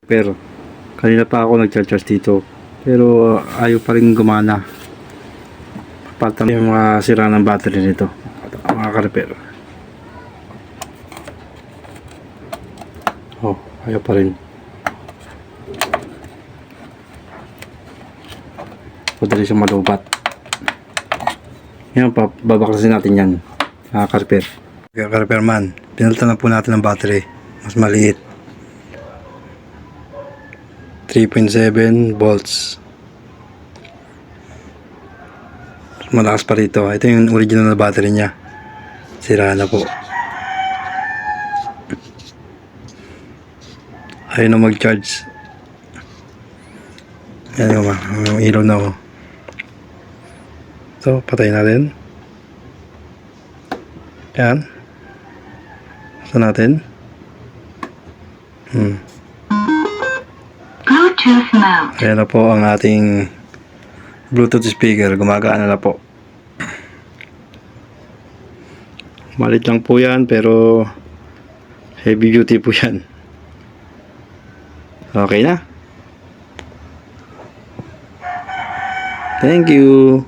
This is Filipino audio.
Pero kanina pa ako nag-charge dito, pero ayaw pa rin gumana. Palitan yung mga sira ng battery nito, mga ka-repair. Oh, ayaw pa rin. Madali siyang malubat. Yan pa, babaklasin natin yan, mga ka-repair. Ka-repair man, pinalitan na po natin ang battery, mas maliit. 3.7 volts. Malakas pa rito. Ito yung original na battery niya. Sira na po. Ayaw na mag-charge. Yan yung ilaw na ako. So, patayin natin. Yan. Basta natin. Bluetooth mode. Ayan na po ang ating Bluetooth speaker. Gumagana na po. Malit lang po yan, pero heavy duty po yan. Okay na. Thank you.